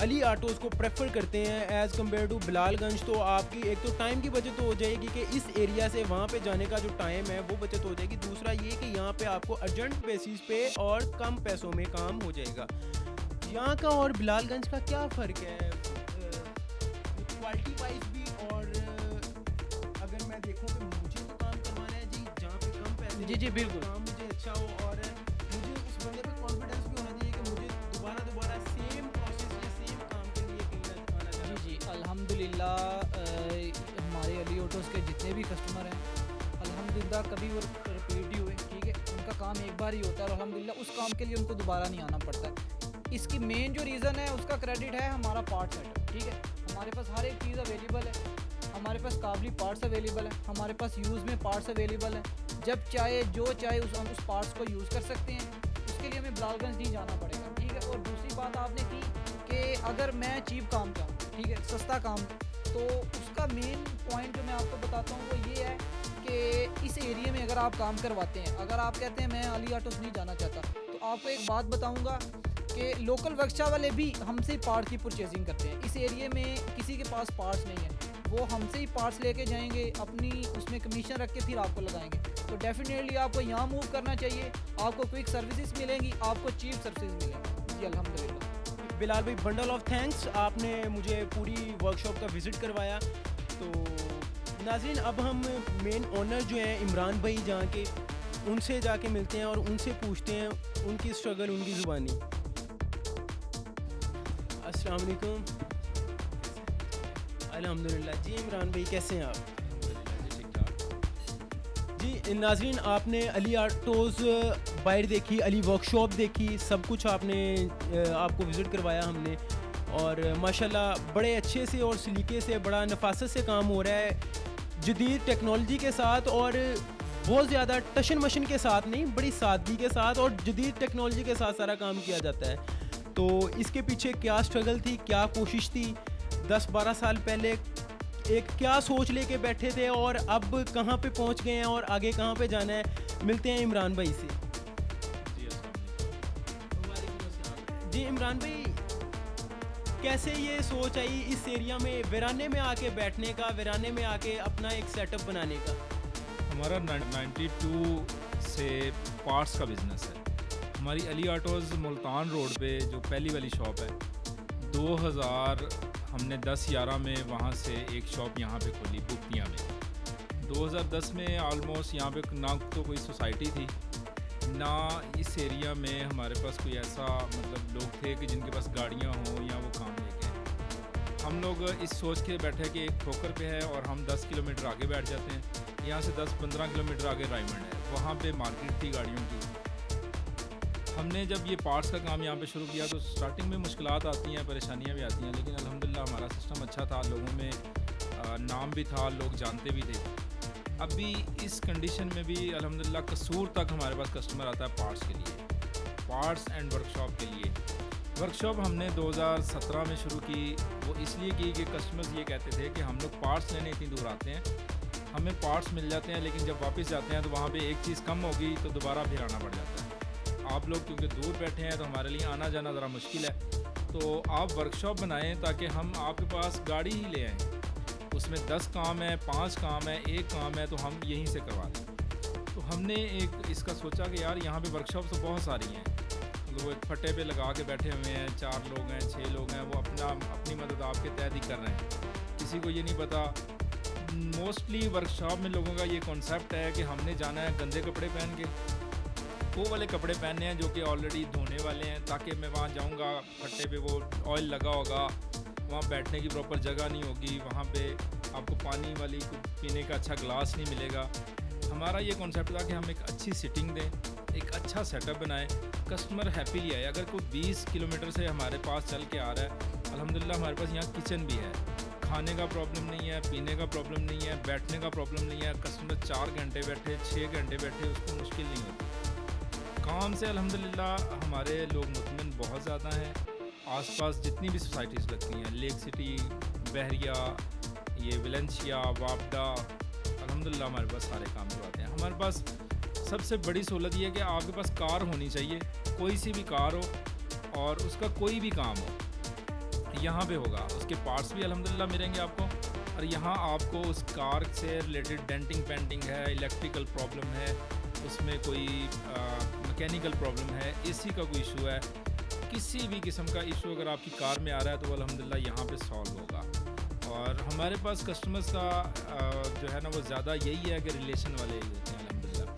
अली ऑटोज़ को प्रेफर करते हैं एज़ कम्पेयर टू बिलालगंज, तो आपकी एक तो टाइम की बचत हो जाएगी कि इस एरिया से वहाँ पे जाने का जो टाइम है वो बचत हो जाएगी। दूसरा ये कि यहाँ पे आपको अर्जेंट बेसिस पे और कम पैसों में काम हो जाएगा। यहाँ का और बिलालगंज का क्या फ़र्क है क्वालिटी वाइज भी, और अगर मैं देखूँ कि मुझे तो जी बिल्कुल। काम मुझे अच्छा हो और मुझे उस बंदे पे कॉन्फिडेंस भी होना चाहिए कि मुझे दोबारा सेम प्रोसेस या सेम काम के लिए कहीं ना आना चाहिए। जी अल्हम्दुलिल्लाह हमारे अली ऑटोज़ के जितने भी कस्टमर हैं अल्हम्दुलिल्लाह कभी वो रिपीट ही हुए, ठीक है, उनका काम एक बार ही होता है और अल्हम्दुलिल्लाह उस काम के लिए उनको दोबारा नहीं आना पड़ता है। इसकी मेन जो रीज़न है उसका क्रेडिट है हमारा पार्ट सेटअप, ठीक है, हमारे पास हर एक चीज़ अवेलेबल है, हमारे पास काबली पार्ट्स अवेलेबल है, हमारे पास यूज़ में पार्ट्स अवेलेबल है, जब चाहे जो चाहे हम उस पार्ट्स को यूज़ कर सकते हैं, उसके लिए हमें बिलालगंज नहीं जाना पड़ेगा, ठीक है। और दूसरी बात आपने की कि अगर मैं चीप काम का, ठीक है, सस्ता काम, तो उसका मेन पॉइंट जो मैं आपको बताता हूँ वो ये है कि इस एरिया में अगर आप काम करवाते हैं, अगर आप कहते हैं मैं अली ऑटोज़ नहीं जाना चाहता, तो आपको एक बात बताऊँगा कि लोकल वर्कशॉप वाले भी हमसे ही पार्ट की परचेजिंग करते हैं। इस एरिया में किसी के पास पार्ट्स नहीं है, वो हमसे ही पार्ट्स लेके जाएंगे, अपनी उसमें कमीशन रख के फिर आपको लगाएंगे। तो डेफिनेटली आपको यहाँ मूव करना चाहिए, आपको क्विक सर्विसेज मिलेंगी, आपको चीप सर्विसेज मिलेंगी। जी अल्हम्दुलिल्लाह। बिलाल भाई बंडल ऑफ थैंक्स, आपने मुझे पूरी वर्कशॉप का विज़िट करवाया। तो नाज़रीन अब हम मेन ओनर जो हैं इमरान भाई जहाँ के, उनसे जाके मिलते हैं और उनसे पूछते हैं उनकी स्ट्रगल, उनकी ज़ुबानी। अस्सलाम वालेकुम। अल्हम्दुलिल्लाह। जी इमरान भाई कैसे हैं आप? जी नाज़रीन आपने अली ऑटोज़ बाहर देखी, अली वर्कशॉप देखी, सब कुछ आपने आपको विज़िट करवाया हमने, और माशाल्लाह बड़े अच्छे से और सलीके से, बड़ा नफासत से काम हो रहा है जदीद टेक्नोलॉजी के साथ, और बहुत ज़्यादा टशन मशन के साथ नहीं, बड़ी सादगी के साथ और जदीद टेक्नोलॉजी के साथ सारा काम किया जाता है। तो इसके पीछे क्या स्ट्रगल थी, क्या कोशिश थी, 10-12 साल पहले एक क्या सोच लेके बैठे थे और अब कहाँ पे पहुँच गए हैं और आगे कहाँ पे जाना है, मिलते हैं इमरान भाई से। जी इमरान भाई कैसे ये सोच आई इस एरिया में वीराने में आके बैठने का, वीराने में आके अपना एक सेटअप बनाने का? हमारा 92 से पार्ट्स का बिज़नेस है। हमारी अली ऑटोज़ मुल्तान रोड पे जो पहली वाली शॉप है, 2000 हमने 10-11 में वहाँ से एक शॉप यहाँ पे खोली बुकतिया में। 2010 में ऑलमोस्ट यहाँ पे ना तो कोई सोसाइटी थी, ना इस एरिया में हमारे पास कोई ऐसा मतलब लोग थे कि जिनके पास गाड़ियाँ हों या वो काम लेके। हम लोग इस सोच के बैठे कि एक ठोकर पे है और हम 10 किलोमीटर आगे बैठ जाते हैं। यहाँ से 10-15 किलोमीटर आगे रायमंड है, वहाँ पे मार्केट थी गाड़ियों की। हमने जब ये पार्ट्स का काम यहाँ पे शुरू किया तो स्टार्टिंग में मुश्किलात आती हैं, परेशानियाँ भी आती हैं, लेकिन अल्हम्दुलिल्लाह हमारा सिस्टम अच्छा था, लोगों में नाम भी था, लोग जानते भी थे। अभी इस कंडीशन में भी अल्हम्दुलिल्लाह कसूर तक हमारे पास कस्टमर आता है पार्ट्स के लिए, पार्ट्स एंड वर्कशॉप के लिए। वर्कशॉप हमने 2017 में शुरू की, वो इसलिए की कि कस्टमर्स ये कहते थे कि हम लोग पार्ट्स लेने इतनी दूर आते हैं, हमें पार्ट्स मिल जाते हैं, लेकिन जब वापस जाते हैं तो वहाँ पे एक चीज़ कम होगी तो दोबारा फिर आना पड़ जाता है। आप लोग क्योंकि दूर बैठे हैं तो हमारे लिए आना जाना ज़रा मुश्किल है, तो आप वर्कशॉप बनाएं ताकि हम आपके पास गाड़ी ही ले आएँ। उसमें 10 काम है, 5 काम है, 1 काम है, तो हम यहीं से करवा दें। तो हमने एक इसका सोचा कि यार यहाँ पे वर्कशॉप तो बहुत सारी हैं, मतलब वो एक फट्टे पे लगा के बैठे हुए हैं, 4 लोग हैं, 6 लोग हैं, वो अपनी मदद आपके तहत ही कर रहे हैं, किसी को ये नहीं पता। मोस्टली वर्कशॉप में लोगों का ये कॉन्सेप्ट है कि हमने जाना है गंदे कपड़े पहन के, वो वाले कपड़े पहनने हैं जो कि ऑलरेडी धोने वाले हैं, ताकि मैं वहाँ जाऊँगा फट्टे पे वो ऑयल लगा होगा, वहाँ बैठने की प्रॉपर जगह नहीं होगी, वहाँ पे आपको पानी वाली पीने का अच्छा ग्लास नहीं मिलेगा। हमारा ये कॉन्सेप्ट था कि हम एक अच्छी सिटिंग दें, एक अच्छा सेटअप बनाएं, कस्टमर हैप्पीली आए। अगर कोई 20 किलोमीटर से हमारे पास चल के आ रहा है, अल्हम्दुलिल्लाह हमारे पास यहाँ किचन भी है, खाने का प्रॉब्लम नहीं है, पीने का प्रॉब्लम नहीं है, बैठने का प्रॉब्लम नहीं है। कस्टमर 4 घंटे बैठे, 6 घंटे बैठे, उसको मुश्किल नहीं होती। काम से अल्हम्दुलिल्लाह हमारे लोग मुतमिन बहुत ज़्यादा हैं। आसपास जितनी भी सोसाइटीज़ लगती हैं, लेक सिटी, बहरिया, ये विलेंशिया, वापडा, अल्हम्दुलिल्लाह हमारे पास सारे काम करवाते हैं। हमारे पास सबसे बड़ी सहूलत ये है कि आपके पास कार होनी चाहिए, कोई सी भी कार हो और उसका कोई भी काम हो यहाँ पे होगा, उसके पार्ट्स भी अल्हम्दुलिल्लाह मिलेंगे आपको, और यहाँ आपको उस कार से रिलेटेड डेंटिंग पेंटिंग है, इलेक्ट्रिकल प्रॉब्लम है, उसमें कोई मैकेनिकल प्रॉब्लम है, एसी का कोई इशू है, किसी भी किस्म का इशू अगर आपकी कार में आ रहा है तो अल्हम्दुलिल्लाह यहाँ पे सॉल्व होगा। और हमारे पास कस्टमर्स का जो है ना वो ज़्यादा यही है कि रिलेशन वाले ही होते हैं अल्हम्दुलिल्लाह।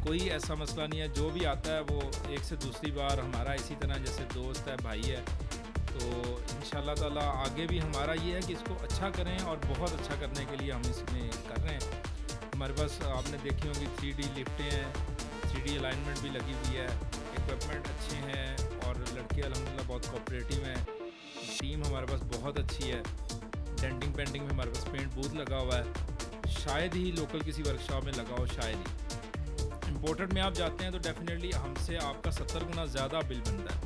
कोई ऐसा मसला नहीं है। जो भी आता है वो एक से दूसरी बार हमारा इसी तरह जैसे दोस्त है, भाई है, तो इंशाल्लाह ताला आगे भी हमारा ये है कि इसको अच्छा करें और बहुत अच्छा करने के लिए हम इसमें कर रहे हैं। हमारे पास आपने देखी होंगी 3D लिफ्टें हैं, 3D अलाइनमेंट भी लगी हुई है, इक्विपमेंट अच्छे हैं और लड़के अल्हम्दुलिल्लाह बहुत कोऑपरेटिव हैं। टीम हमारे पास बहुत अच्छी है। डेंटिंग पेंटिंग में हमारे पास पेंट बूथ लगा हुआ है, शायद ही लोकल किसी वर्कशॉप में लगा हो, शायद ही। इम्पोर्टेड में आप जाते हैं तो डेफिनेटली हमसे आपका 70 गुना ज़्यादा बिल बनता है।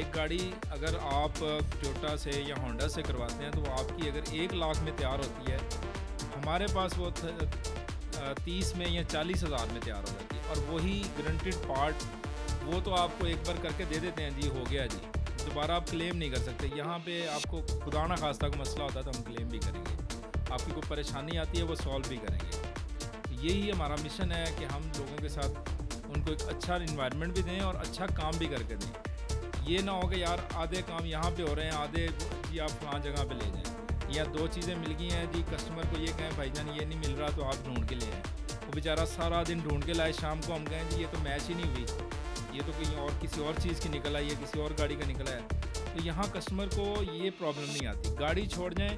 एक गाड़ी अगर आप टोयोटा से या होंडा से करवाते हैं तो आपकी अगर 1 लाख में तैयार होती है, हमारे पास वो 30 में या 40 हज़ार में तैयार हो जाती है। और वही गारंटेड पार्ट वो तो आपको एक बार करके दे देते हैं, जी हो गया जी, दोबारा आप क्लेम नहीं कर सकते। यहाँ पे आपको खुदा ना खास्ता को मसला होता है तो हम क्लेम भी करेंगे, आपकी कोई परेशानी आती है वो सॉल्व भी करेंगे। यही हमारा मिशन है कि हम लोगों के साथ उनको एक अच्छा इन्वायरमेंट भी दें और अच्छा काम भी करके दें। ये ना हो कि यार आधे काम यहाँ पे हो रहे हैं, आधे जी आप फलां जगह पे ले जाएं, या 2 चीज़ें मिल गई हैं जी, कस्टमर को ये कहें भाईजान ये नहीं मिल रहा तो आप ढूंढ के ले आएँ। वो बेचारा सारा दिन ढूंढ के लाए, शाम को हम कहें जी ये तो मैच ही नहीं हुई, ये तो कहीं और किसी और चीज़ की निकल आई है, किसी और गाड़ी का निकला है। तो यहाँ कस्टमर को ये प्रॉब्लम नहीं आती। गाड़ी छोड़ जाएं,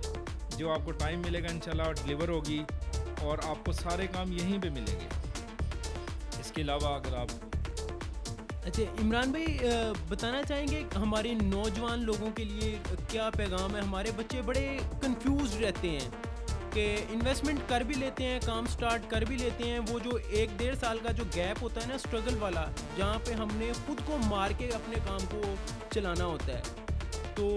जो आपको टाइम मिलेगा इंशाल्लाह डिलीवर होगी और आपको सारे काम यहीं पे मिलेंगे। इसके अलावा अगर आप अच्छा इमरान भाई बताना चाहेंगे हमारे नौजवान लोगों के लिए क्या पैगाम है? हमारे बच्चे बड़े कंफ्यूज रहते हैं कि इन्वेस्टमेंट कर भी लेते हैं, काम स्टार्ट कर भी लेते हैं, वो जो 1-1.5 साल का जो गैप होता है ना स्ट्रगल वाला, जहाँ पे हमने खुद को मार के अपने काम को चलाना होता है, तो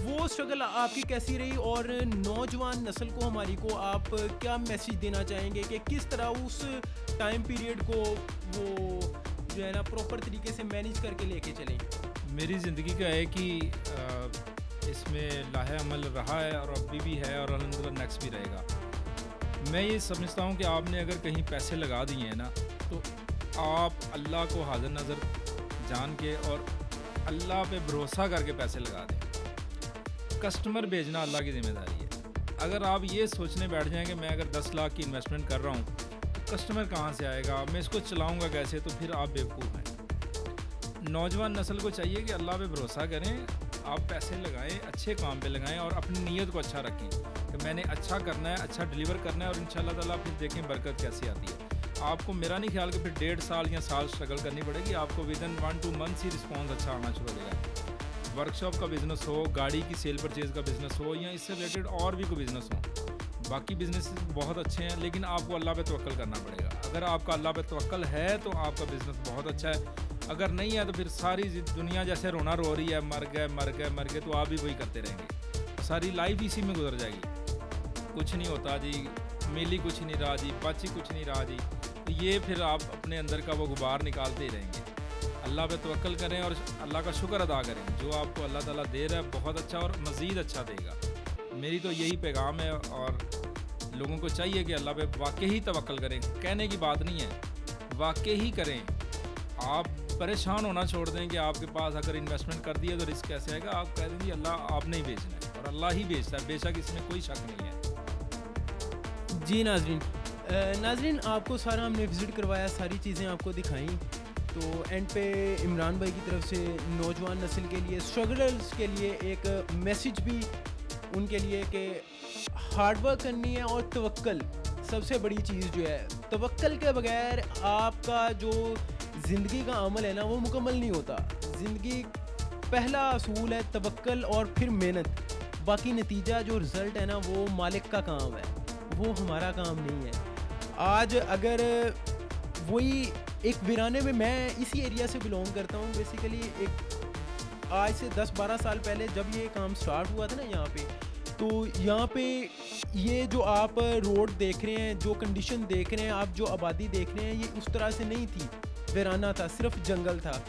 वो स्ट्रगल आपकी कैसी रही? और नौजवान नस्ल को हमारी को आप क्या मैसेज देना चाहेंगे कि किस तरह उस टाइम पीरियड को वो जो है ना प्रॉपर तरीके से मैनेज करके लेके चलें? मेरी ज़िंदगी का है कि इसमें लाहे अमल रहा है और अभी भी है और अल्हम्दुलिल्लाह नेक्स्ट भी रहेगा। मैं ये समझता हूँ कि आपने अगर कहीं पैसे लगा दिए हैं ना तो आप अल्लाह को हाजिर नज़र जान के और अल्लाह पे भरोसा करके पैसे लगा दें। कस्टमर भेजना अल्लाह की ज़िम्मेदारी है। अगर आप ये सोचने बैठ जाएं कि मैं अगर 10 लाख की इन्वेस्टमेंट कर रहा हूँ तो कस्टमर कहाँ से आएगा, मैं इसको चलाऊँगा कैसे, तो फिर आप बेवकूफ़ हैं। नौजवान नस्ल को चाहिए कि अल्लाह पे भरोसा करें, आप पैसे लगाएं, अच्छे काम पे लगाएं और अपनी नीयत को अच्छा रखें कि मैंने अच्छा करना है, अच्छा डिलीवर करना है और इंशाल्लाह ताला फिर देखें बरकत कैसी आती है। आपको मेरा नहीं ख्याल कि फिर 1.5 साल या साल स्ट्रगल करनी पड़ेगी, आपको विदिन 1-2 मंथ्स ही रिस्पॉन्स अच्छा आना शुरू हो जाएगा। वर्कशॉप का बिज़नेस हो, गाड़ी की सेल परचेज़ का बिज़नेस हो या इससे रिलेटेड और भी कोई बिज़नेस हो, बाकी बिज़नेस बहुत अच्छे हैं लेकिन आपको अल्लाह पे तवक्कल करना पड़ेगा। अगर आपका अल्लाह पे तवक्कल है तो आपका बिज़नेस बहुत अच्छा है, अगर नहीं है तो फिर सारी दुनिया जैसे रोना रो रही है मर गए तो आप भी वही करते रहेंगे, सारी लाइफ इसी में गुजर जाएगी। कुछ नहीं होता जी, मिली कुछ नहीं रहा जी, बची कुछ नहीं रहा जी, तो ये फिर आप अपने अंदर का वो गुबार निकालते ही रहेंगे। अल्लाह पे तवक्कल करें और अल्लाह का शुक्र अदा करें, जो आपको अल्लाह ताला दे रहा है बहुत अच्छा और मज़ीद अच्छा देगा। मेरी तो यही पैगाम है और लोगों को चाहिए कि अल्लाह पे वाकई ही तवक्कल करें, कहने की बात नहीं है, वाकई ही करें। आप परेशान होना छोड़ दें कि आपके पास अगर इन्वेस्टमेंट कर दिया तो रिस्क कैसे आएगा, आप कह देंगे अल्लाह आपने ही बेचना है और अल्लाह ही बेचता है, बेशक इसमें कोई शक नहीं है। जी नाजरीन आपको सारा हमने विज़िट करवाया, सारी चीज़ें आपको दिखाई, तो एंड पे इमरान भाई की तरफ से नौजवान नस्ल के लिए, स्ट्रगलर्स के लिए एक मैसेज भी उनके लिए कि हार्डवर्क करनी है और तवक्कल सबसे बड़ी चीज़ जो है। तवक्कल के बगैर आपका जो ज़िंदगी का अमल है ना वो मुकम्मल नहीं होता। ज़िंदगी पहला असूल है तवक्कल और फिर मेहनत, बाकी नतीजा जो रिज़ल्ट है ना वो मालिक का काम है, वो हमारा काम नहीं है। आज अगर वही एक वीराने में, मैं इसी एरिया से बिलोंग करता हूँ बेसिकली, एक आज से 10-12 साल पहले जब ये काम स्टार्ट हुआ था ना यहाँ पे, तो यहाँ पे ये जो आप रोड देख रहे हैं, जो कंडीशन देख रहे हैं आप, जो आबादी देख रहे हैं, ये उस तरह से नहीं थी, वीराना था, सिर्फ जंगल था।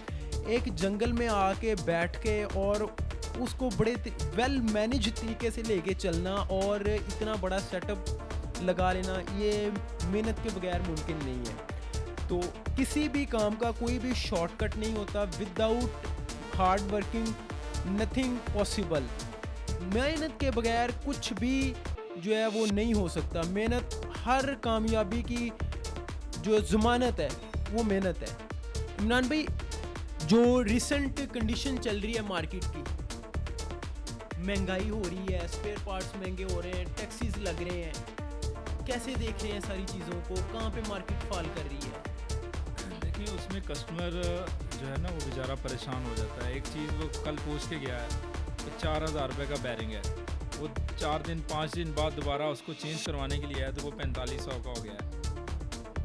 एक जंगल में आके बैठ के और उसको बड़े वेल मैनेज तरीके से लेके चलना और इतना बड़ा सेटअप लगा लेना, ये मेहनत के बगैर मुमकिन नहीं है। तो किसी भी काम का कोई भी शॉर्टकट नहीं होता, without hard working nothing possible. मेहनत के बगैर कुछ भी जो है वो नहीं हो सकता। मेहनत हर कामयाबी की जो ज़मानत है वो मेहनत है। इमरान भाई, जो रिसेंट कंडीशन चल रही है मार्केट की, महंगाई हो रही है, स्पेयर पार्ट्स महंगे हो रहे हैं, टैक्सीज लग रहे हैं, कैसे देख रहे हैं सारी चीज़ों को, कहाँ पे मार्केट फॉल कर रही है? देखिए, उसमें कस्टमर जो है ना वो बेचारा परेशान हो जाता है। एक चीज़ वो कल पूछ के गया है कि 4000 रुपये का बैरिंग है, वो 4 दिन 5 दिन बाद दोबारा उसको चेंज करवाने के लिए आया तो वो 4500 का हो गया है।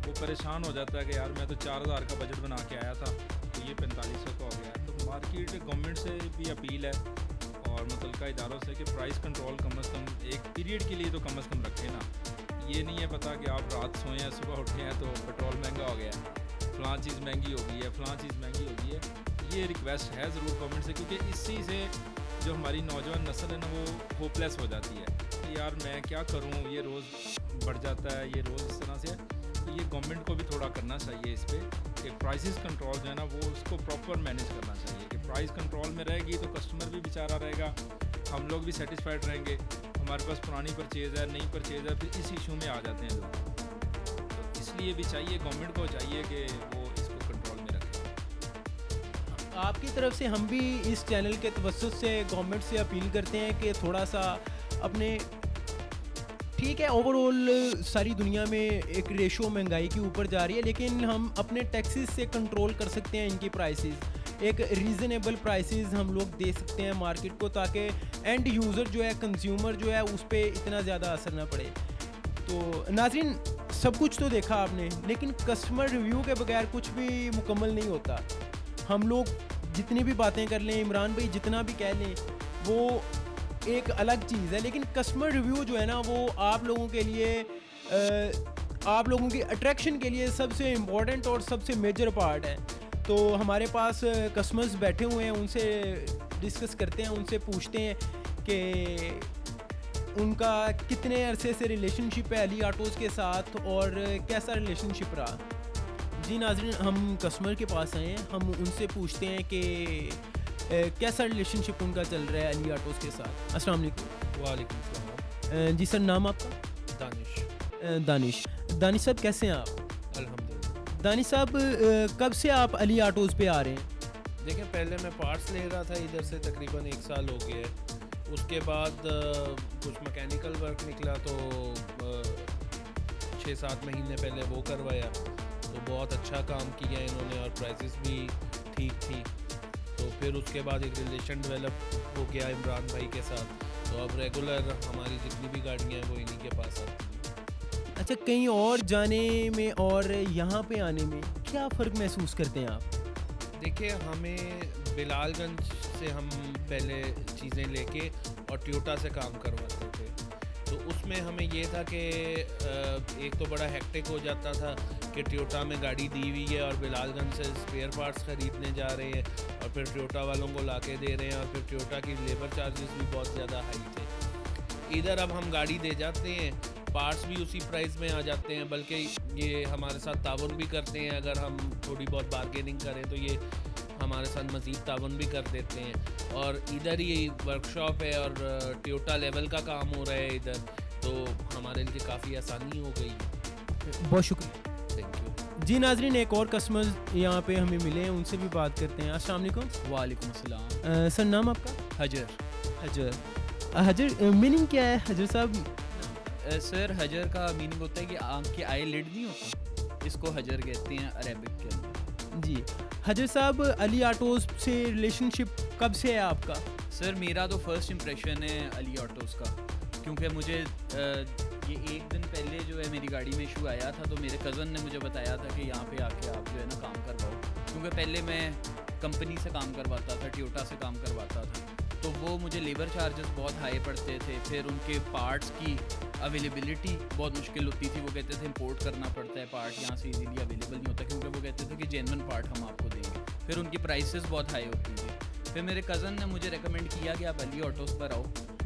वो परेशान हो जाता है कि यार मैं तो 4000 का बजट बना के आया था तो ये 4500 का हो गया है। तो मार्केट गवर्नमेंट से भी अपील है और मुतल्लिका इदारों से कि प्राइस कंट्रोल कम अज़ कम एक पीरियड के लिए तो कम अज़ कम रखें ना। ये नहीं है पता कि आप रात सोए हैं सुबह उठे हैं तो पेट्रोल महंगा हो गया है, फ़लाँ चीज़ महंगी हो गई है, फ़लाँ चीज़ महंगी हो गई है। ये रिक्वेस्ट है ज़रूर गवर्नमेंट से, क्योंकि इसी से जो हमारी नौजवान नस्ल है ना वो होपलेस हो जाती है कि यार मैं क्या करूँ, ये रोज़ बढ़ जाता है, ये रोज़ इस तरह से है। तो ये गवर्नमेंट को भी थोड़ा करना चाहिए इस पर कि प्राइसेस कंट्रोल जो है ना वो उसको प्रॉपर मैनेज करना चाहिए कि प्राइस कंट्रोल में रहेगी तो कस्टमर भी बेचारा रहेगा, हम लोग भी सेटिस्फाइड रहेंगे। हमारे पास पुरानी परचेज़ है, नई परचेज़ है, फिर इस इशू में आ जाते हैं लोग। तो इसलिए भी चाहिए, गवर्नमेंट को चाहिए कि वो इसको कंट्रोल में रखे। आपकी तरफ से हम भी इस चैनल के तवज्जुह से गवर्नमेंट से अपील करते हैं कि थोड़ा सा अपने, ठीक है ओवरऑल सारी दुनिया में एक रेशो महंगाई के ऊपर जा रही है, लेकिन हम अपने टैक्सेस से कंट्रोल कर सकते हैं इनकी प्राइसेस, एक रीज़नेबल प्राइसेस हम लोग दे सकते हैं मार्केट को, ताकि एंड यूज़र जो है, कंज्यूमर जो है, उस पर इतना ज़्यादा असर ना पड़े। तो नाज़रीन, सब कुछ तो देखा आपने, लेकिन कस्टमर रिव्यू के बगैर कुछ भी मुकम्मल नहीं होता। हम लोग जितनी भी बातें कर लें, इमरान भाई जितना भी कह लें, वो एक अलग चीज़ है, लेकिन कस्टमर रिव्यू जो है ना वो आप लोगों के लिए, आप लोगों की अट्रैक्शन के लिए सबसे इम्पोर्टेंट और सबसे मेजर पार्ट है। तो हमारे पास कस्टमर्स बैठे हुए हैं, उनसे डिस्कस करते हैं, उनसे पूछते हैं कि उनका कितने अरसे से रिलेशनशिप है अली ऑटोज़ के साथ और कैसा रिलेशनशिप रहा। जी नाज़रीन, हम कस्टमर के पास आए हैं, हम उनसे पूछते हैं कि कैसा रिलेशनशिप उनका चल रहा है अली ऑटोज़ के साथ। अस्सलाम वालेकुम। वालेकुम सलाम। जी सर, नाम आपका? दानिश। दानिश साहब, कैसे हैं आप? अल्हम्दुलिल्लाह। दानिश साहब, कब से आप अली ऑटोज़ पे आ रहे हैं? देखिए, पहले मैं पार्ट्स ले रहा था इधर से, तकरीबन 1 साल हो गया है। उसके बाद कुछ मैकेनिकल वर्क निकला तो 6-7 महीने पहले वो करवाया, तो बहुत अच्छा काम किया इन्होंने और प्राइसेस भी ठीक थी। तो फिर उसके बाद एक रिलेशन डेवलप हो गया इमरान भाई के साथ, तो अब रेगुलर हमारी जितनी भी गाड़ियाँ हैं वो इन्हीं के पास आती हैं। अच्छा, कहीं और जाने में और यहाँ पे आने में क्या फ़र्क महसूस करते हैं आप? देखिए, हमें बिलालगंज से हम पहले चीज़ें लेके और टोयोटा से काम करवाते थे, तो उसमें हमें ये था कि एक तो बड़ा हेक्टिक हो जाता था कि टोयोटा में गाड़ी दी हुई है और बिलालगंज से स्पेयर पार्ट्स ख़रीदने जा रहे हैं और फिर टोयोटा वालों को लाके दे रहे हैं, और फिर टोयोटा की लेबर चार्जेस भी बहुत ज़्यादा हाई थे। इधर अब हम गाड़ी दे जाते हैं, पार्ट्स भी उसी प्राइस में आ जाते हैं, बल्कि ये हमारे साथ ताउन भी करते हैं। अगर हम थोड़ी बहुत बार्गेनिंग करें तो ये हमारे साथ मज़ीद ताउन भी कर देते हैं। और इधर ही वर्कशॉप है और टोयोटा लेवल का काम हो रहा है इधर, तो हमारे लिए काफ़ी आसानी हो गई है। बहुत शुक्रिया, थैंक यू। जी नाजरीन, एक और कस्टमर यहाँ पे हमें मिले हैं, उनसे भी बात करते हैं। अस्सलाम वालेकुम। वालेकुम अस्सलाम। सर, नाम आपका? हजर। हजर मीनिंग क्या है हजर साहब? सर, हजर का मीनिंग होता है कि आम की आई लिड नहीं होता, इसको हजर कहते हैं अरेबिक के अंदर। जी हजर साहब, अली ऑटोज़ से रिलेशनशिप कब से है आपका? सर, मेरा तो फर्स्ट इम्प्रेशन है अली ऑटोज़ का, क्योंकि मुझे ये एक दिन पहले जो है मेरी गाड़ी में इशू आया था, तो मेरे कज़न ने मुझे बताया था कि यहाँ पे आके आप जो है ना काम करवाओ, क्योंकि पहले मैं कंपनी से काम करवाता था, टोयोटा से काम करवाता था, तो वो मुझे लेबर चार्जेस बहुत हाई पड़ते थे। फिर उनके पार्ट्स की अवेलेबिलिटी बहुत मुश्किल होती थी, वो कहते थे इंपोर्ट करना पड़ता है पार्ट, यहाँ से इजीली अवेलेबल नहीं होता, क्योंकि वो कहते थे कि जेन्युइन पार्ट हम आपको देंगे। फिर उनकी प्राइसेस बहुत हाई होती थी। फिर मेरे कज़न ने मुझे रेकमेंड किया कि आप अली ऑटोज़ पर आओ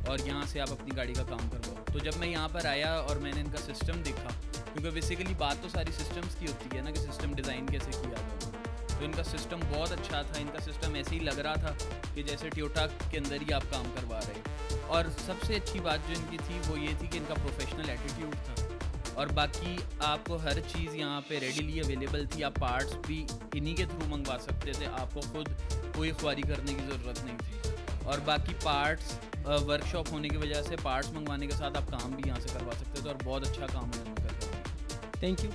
और यहाँ से आप अपनी गाड़ी का काम करवाओ। तो जब मैं यहाँ पर आया और मैंने इनका सिस्टम देखा, क्योंकि बेसिकली बात तो सारी सिस्टम्स की होती है ना कि सिस्टम डिज़ाइन कैसे किया जाए, तो इनका सिस्टम बहुत अच्छा था। इनका सिस्टम ऐसे ही लग रहा था कि जैसे टोयोटा के अंदर ही आप काम करवा रहे हैं। और सबसे अच्छी बात जो इनकी थी वो ये थी कि इनका प्रोफेशनल एटीट्यूड था। और बाकी आपको हर चीज़ यहाँ पे रेडीली अवेलेबल थी। आप पार्ट्स भी इन्हीं के थ्रू मंगवा सकते थे, आपको खुद कोई ख्वारी करने की ज़रूरत नहीं थी। और बाकी पार्ट्स वर्कशॉप होने की वजह से पार्ट्स मंगवाने के साथ आप काम भी यहाँ से करवा सकते थे और बहुत अच्छा काम उन्होंने करवाया। Thank you.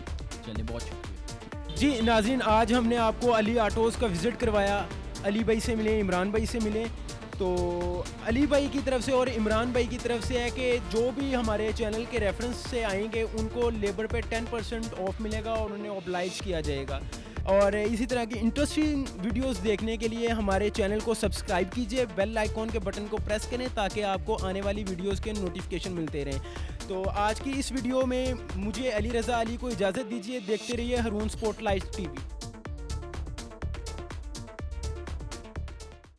चलिए, बहुत शुक्रिया। जी नाज़रीन, आज हमने आपको अली ऑटोज़ का विज़िट करवाया। अली भाई से मिले, इमरान भाई से मिले। तो अली भाई की तरफ से और इमरान भाई की तरफ से है कि जो भी हमारे चैनल के रेफरेंस से आएंगे उनको लेबर पे 10% ऑफ मिलेगा और उन्हें ऑब्लाइज किया जाएगा। और इसी तरह की इंटरेस्टिंग वीडियोस देखने के लिए हमारे चैनल को सब्सक्राइब कीजिए, बेल आइकॉन के बटन को प्रेस करें ताकि आपको आने वाली वीडियोस के नोटिफिकेशन मिलते रहें। तो आज की इस वीडियो में मुझे अली रज़ा अली को इजाज़त दीजिए। देखते रहिए हारून स्पोर्ट लाइव टीवी।